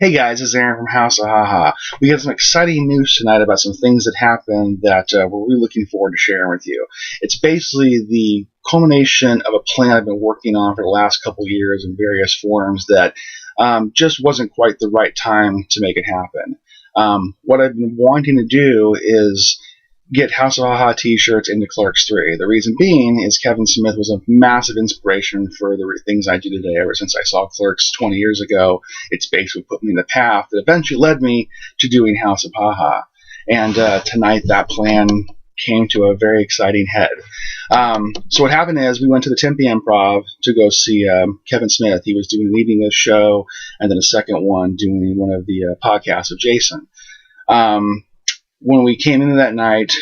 Hey guys, it's Aaron from House of Haha. We have some exciting news tonight about some things that happened that we're really looking forward to sharing with you. It's basically the culmination of a plan I've been working on for the last couple years in various forms that just wasn't quite the right time to make it happen. What I've been wanting to do is get House of Haha t-shirts into Clerks 3. The reason being is Kevin Smith was a massive inspiration for the things I do today. Ever since I saw Clerks 20 years ago, it's basically put me in the path that eventually led me to doing House of Haha. And tonight that plan came to a very exciting head. So what happened is we went to the Tempe Improv to go see Kevin Smith. He was leading a show, and then a second one doing one of the podcasts of Jason. When we came into that night,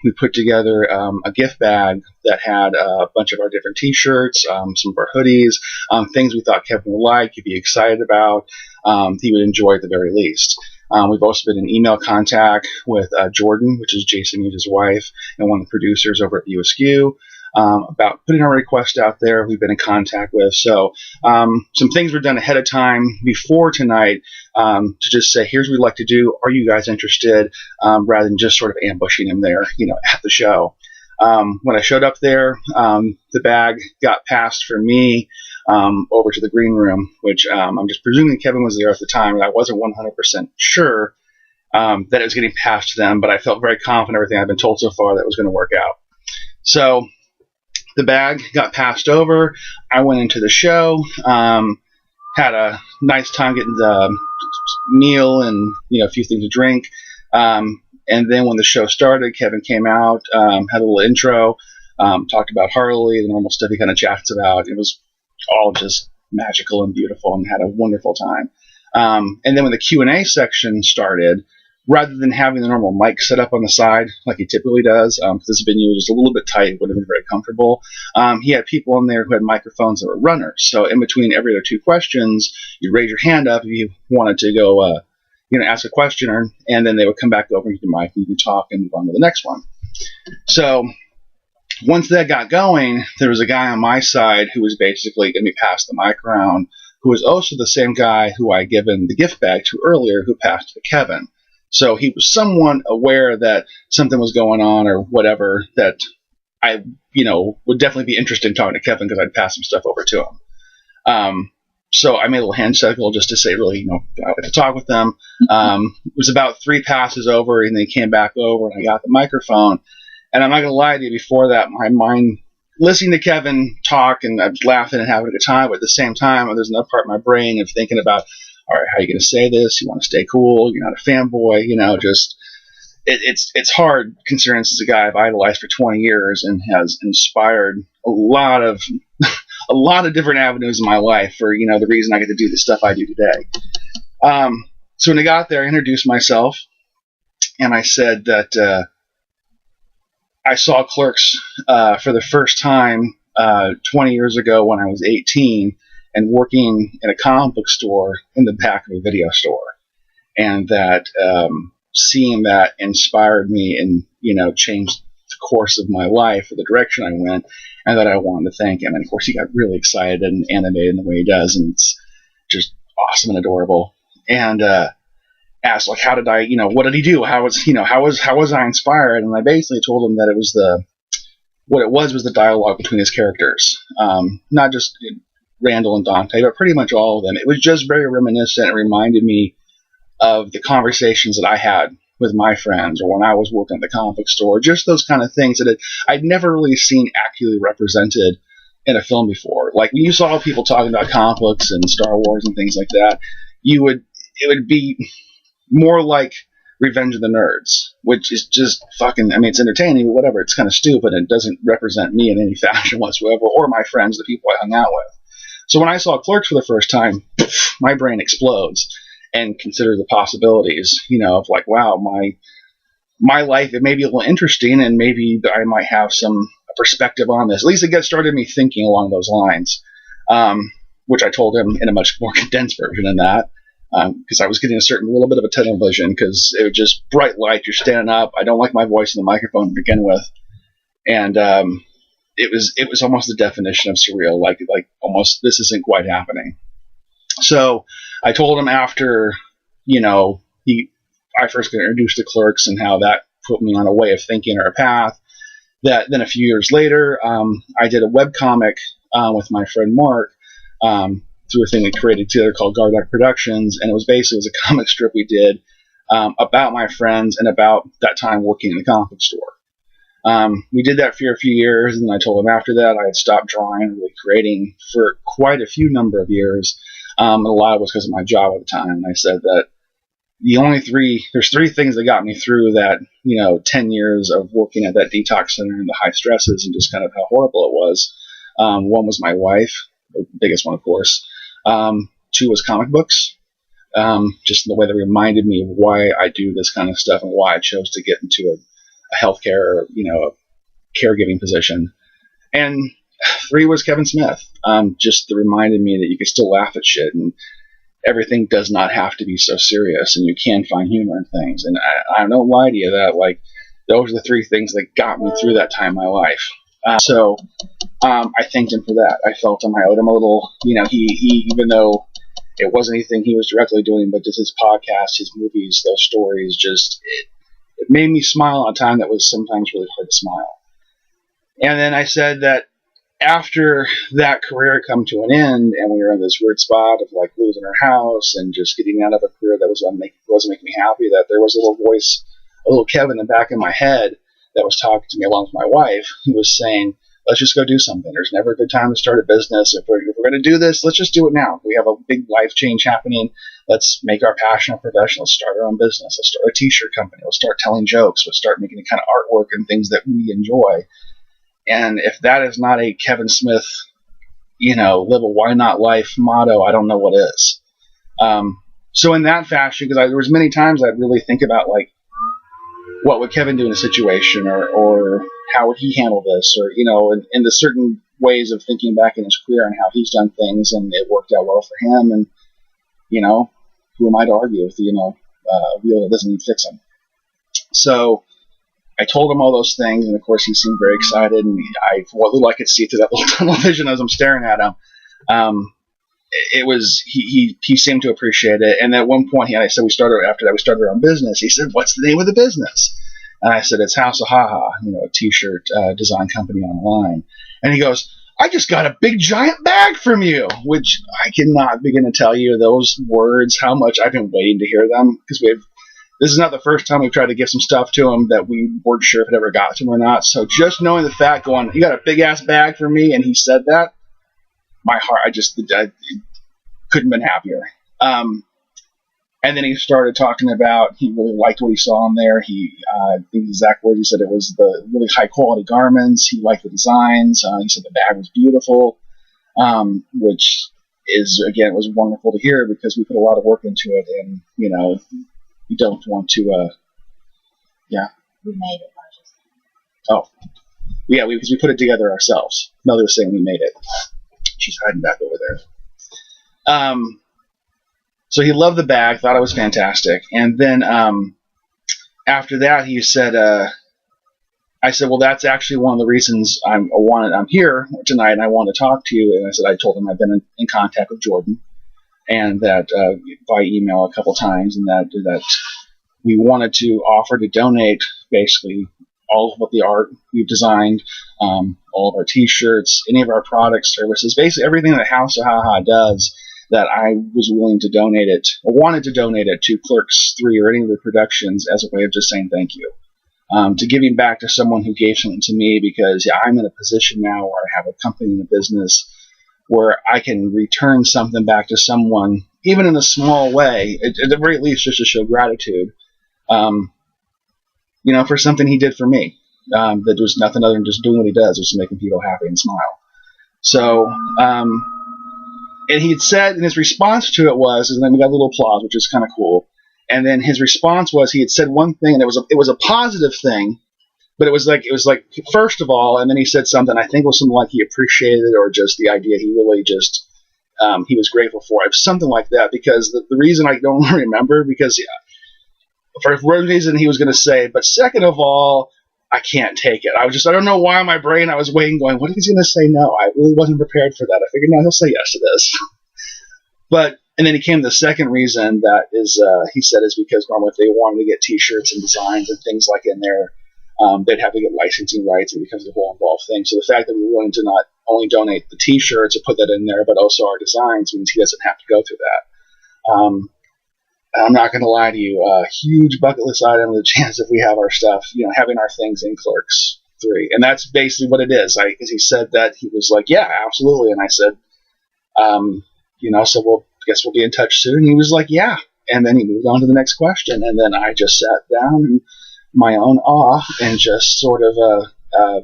we put together a gift bag that had a bunch of our different t-shirts, some of our hoodies, things we thought Kevin would like, he'd be excited about, he would enjoy at the very least. We've also been in email contact with Jordan, which is Jason Mewes' wife, and one of the producers over at USQ, about putting our request out there. We've been in contact with. So some things were done ahead of time before tonight to just say, here's what we'd like to do. Are you guys interested? Rather than just sort of ambushing him there, at the show. When I showed up there, the bag got passed from me over to the green room, which I'm just presuming Kevin was there at the time, and I wasn't 100% sure that it was getting passed to them, but I felt very confident everything I've been told so far that was going to work out. So the bag got passed over. I went into the show, had a nice time getting the meal and a few things to drink. And then when the show started, Kevin came out, had a little intro, talked about Harley, the normal stuff he kind of chats about. It was all just magical and beautiful, and had a wonderful time. And then when the Q&A section started, rather than having the normal mic set up on the side like he typically does, because this venue was just a little bit tight, it would have been very comfortable, he had people in there who had microphones that were runners. So in between every other two questions, you raise your hand up if you wanted to go ask a question, and then they would come back over to the mic and you can talk and move on to the next one. So once that got going, there was a guy on my side who was basically going to be passed the mic around, who was also the same guy who I given the gift bag to earlier, who passed to Kevin. So he was somewhat aware that something was going on or whatever, that I, would definitely be interested in talking to Kevin because I'd pass some stuff over to him. So I made a little hand signal just to say, really, I like to talk with them. It was about 3 passes over, and they came back over, and I got the microphone. And I'm not going to lie to you, before that, my mind, listening to Kevin talk, and I was laughing and having a good time, but at the same time, there's another part of my brain of thinking about, all right, how are you going to say this? You want to stay cool. You're not a fanboy. It's hard considering this is a guy I've idolized for 20 years and has inspired a lot of different avenues in my life for, the reason I get to do the stuff I do today. So when I got there, I introduced myself, and I said that I saw Clerks for the first time 20 years ago when I was 18 and working in a comic book store in the back of a video store. And that seeing that inspired me and, changed the course of my life or the direction I went, and that I wanted to thank him. And of course, he got really excited and animated in the way he does, and it's just awesome and adorable. And asked, like, how did I, what did he do? How was I inspired? And I basically told him that it was what it was the dialogue between his characters, not just Randall and Dante, but pretty much all of them. It was just very reminiscent. It reminded me of the conversations that I had with my friends, or when I was working at the comic book store, just those kind of things that I'd never really seen accurately represented in a film before. Like, when you saw people talking about comic books and Star Wars and things like that, it would be more like Revenge of the Nerds, which is just fucking, it's entertaining, but whatever, it's kind of stupid, and it doesn't represent me in any fashion whatsoever, or my friends, the people I hung out with. So when I saw Clerks for the first time, my brain explodes and consider the possibilities, of like, wow, my life, it may be a little interesting, and maybe I might have some perspective on this. At least it started me thinking along those lines, which I told him in a much more condensed version than that, because I was getting a little bit of a tunnel vision, because it was just bright light, you're standing up, I don't like my voice in the microphone to begin with, and it was almost the definition of surreal, like almost, this isn't quite happening. So I told him after, I first got introduced to clerks and how that put me on a way of thinking or a path. That then a few years later, I did a webcomic with my friend Mark through a thing we created together called Gardock Productions, and it was a comic strip we did about my friends and about that time working in the comic book store. We did that for a few years, and I told him after that I had stopped drawing and really creating for quite a few number of years. And a lot of it was because of my job at the time. And I said that there's three things that got me through that, 10 years of working at that detox center and the high stresses and just kind of how horrible it was. One was my wife, the biggest one, of course. Two was comic books. Just the way they reminded me of why I do this kind of stuff and why I chose to get into a healthcare, a caregiving position. And three was Kevin Smith. Just reminded me that you can still laugh at shit and everything does not have to be so serious, and you can find humor in things. And I don't lie to you that, like, those are the three things that got me through that time in my life. So I thanked him for that. I felt I owed him a little, he even though it wasn't anything he was directly doing, but just his podcast, his movies, those stories, just, it made me smile at a time that was sometimes really hard to smile. And then I said that after that career had come to an end and we were in this weird spot of like losing our house and just getting out of a career that wasn't making me happy, that there was a little voice, a little Kevin in the back of my head that was talking to me along with my wife, who was saying, let's just go do something. There's never a good time to start a business. If we're going to do this, let's just do it now. We have a big life change happening. Let's make our passion a profession. Let's start our own business. Let's start a t-shirt company. Let's start telling jokes. Let's start making the kind of artwork and things that we enjoy. And if that is not a Kevin Smith, live a why not life motto, I don't know what is. So in that fashion, because there was many times I'd really think about, like, what would Kevin do in a situation, or how would he handle this, or, in the certain ways of thinking back in his career and how he's done things and it worked out well for him. And, who am I to argue with, a wheel that doesn't need fixing? So I told him all those things, and of course he seemed very excited, and what little I could see through that little tunnel vision as I'm staring at him, he seemed to appreciate it. And at one point, I said, after that we started our own business. He said, "What's the name of the business?" And I said, "It's House of Haha, a t-shirt design company online." And he goes, "I just got a big giant bag from you," which I cannot begin to tell you those words, how much I've been waiting to hear them, because this is not the first time we've tried to give some stuff to him that we weren't sure if it ever got to him or not. So just knowing the fact, going, "You got a big ass bag for me," and he said that, my heart, I couldn't have been happier. And then he started talking about he really liked what he saw in there. I think the exact word he said, it was the really high quality garments. He liked the designs. He said the bag was beautiful, which is, again, it was wonderful to hear because we put a lot of work into it, and you don't want to, yeah. We made it, Oh, yeah, because we put it together ourselves. Mother was saying we made it. She's hiding back over there. So he loved the bag, thought it was fantastic. And then after that, he said, I said, "Well, that's actually one of the reasons I'm here tonight, and I want to talk to you." And I said, I told him I've been in contact with Jordan, and that by email a couple times, and that we wanted to offer to donate basically all of the art we've designed, all of our t-shirts, any of our products, services, basically everything that House of Haha does, that I was willing to donate it, or wanted to donate it to Clerks 3 or any of their productions as a way of just saying thank you. To giving back to someone who gave something to me, because I'm in a position now where I have a company and a business where I can return something back to someone, even in a small way, at the very least just to show gratitude, for something he did for me. That was nothing other than just doing what he does, just making people happy and smile. So, and he had said, and his response to it was, and then we got a little applause, which is kind of cool. And then his response was, he had said one thing, and it was a positive thing, but it was like first of all, and then he said something, I think it was something like he appreciated it, or just the idea he really just he was grateful for it, something like that. Because the reason I don't remember, because for one reason he was going to say, but second of all, I can't take it. I don't know why in my brain I was waiting, going, what if he's going to say no? I really wasn't prepared for that. I figured, no, he'll say yes to this. But And then he came to the second reason that is, he said, is because normally if they wanted to get T-shirts and designs and things like in there, they'd have to get licensing rights, and it becomes a whole involved thing. So the fact that we're willing to not only donate the T-shirts and put that in there, but also our designs means he doesn't have to go through that. I'm not going to lie to you, a huge bucket list item, the chance if we have our stuff, having our things in Clerks 3. And that's basically what it is. Because he said that, he was like, yeah, absolutely. And I said, so guess we'll be in touch soon. And he was like, yeah. And then he moved on to the next question. And then I just sat down in my own awe and just sort of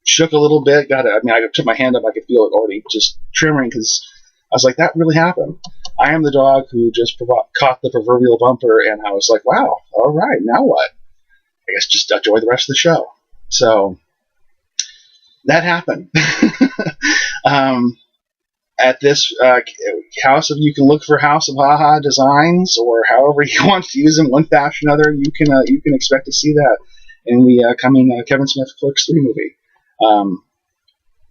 shook a little bit. I took my hand up. I could feel it already just trembling because I was like, that really happened. I am the dog who just caught the proverbial bumper, and I was like, wow, all right, now what? I guess just enjoy the rest of the show. So that happened. At this house, you can look for House of Haha designs, or however you want to use them, one fashion or another. You can expect to see that in the coming Kevin Smith Clerks 3 movie.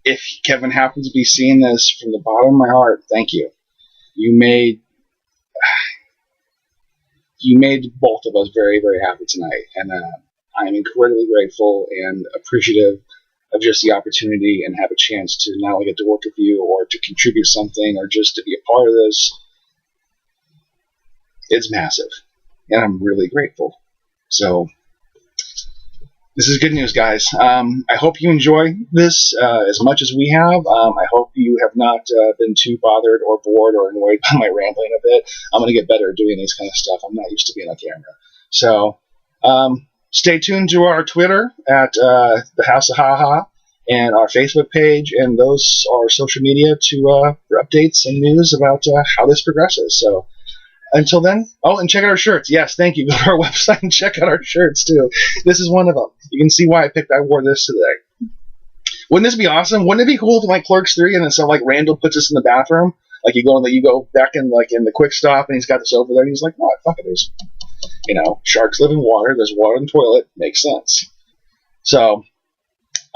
If Kevin happens to be seeing this, from the bottom of my heart, thank you. You made both of us very, very happy tonight, and I am incredibly grateful and appreciative of just the opportunity and have a chance to not only get to work with you or to contribute something or just to be a part of this. It's massive, and I'm really grateful. So this is good news, guys. I hope you enjoy this as much as we have. I hope you have not been too bothered or bored or annoyed by my rambling a bit. I'm going to get better at doing this kind of stuff. I'm not used to being on camera. So stay tuned to our Twitter at the House of Haha and our Facebook page, and those are social media for updates and news about how this progresses. So until then, and check out our shirts. Yes, thank you. Go to our website and check out our shirts too. This is one of them. You can see why I wore this today. Wouldn't this be awesome? Wouldn't it be cool to like Clerks 3 and then some like Randall puts us in the bathroom? Like you go back in the quick stop and he's got this over there and he's like, what? Fuck it. There's sharks live in water. There's water in the toilet. Makes sense. So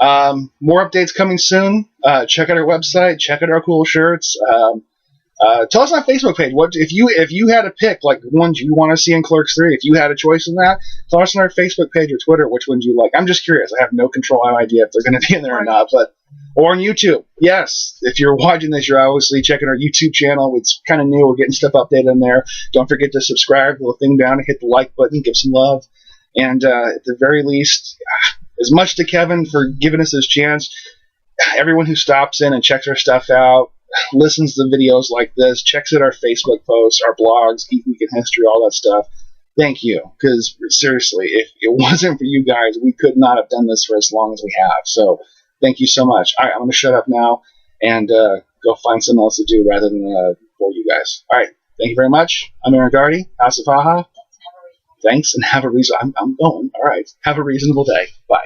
more updates coming soon. Check out our website. Check out our cool shirts. Tell us on our Facebook page what if you had to pick like ones you want to see in Clerks 3. If you had a choice in that, tell us on our Facebook page or Twitter which ones you like. I'm just curious. I have no control, no idea if they're going to be in there or not. Or on YouTube. Yes, if you're watching this, you're obviously checking our YouTube channel. It's kind of new. We're getting stuff updated in there. Don't forget to subscribe, the little thing down, and hit the like button. Give some love. And at the very least, as much to Kevin for giving us this chance. Everyone who stops in and checks our stuff out, listens to videos like this, checks out our Facebook posts, our blogs, Geek Week in History, all that stuff. Thank you, because seriously, if it wasn't for you guys, we could not have done this for as long as we have. So thank you so much. All right, I'm going to shut up now and go find something else to do rather than bore you guys. All right, thank you very much. I'm Aaron Gardy, House of Haha. Thanks, and have a reason. I'm going. All right, have a reasonable day. Bye.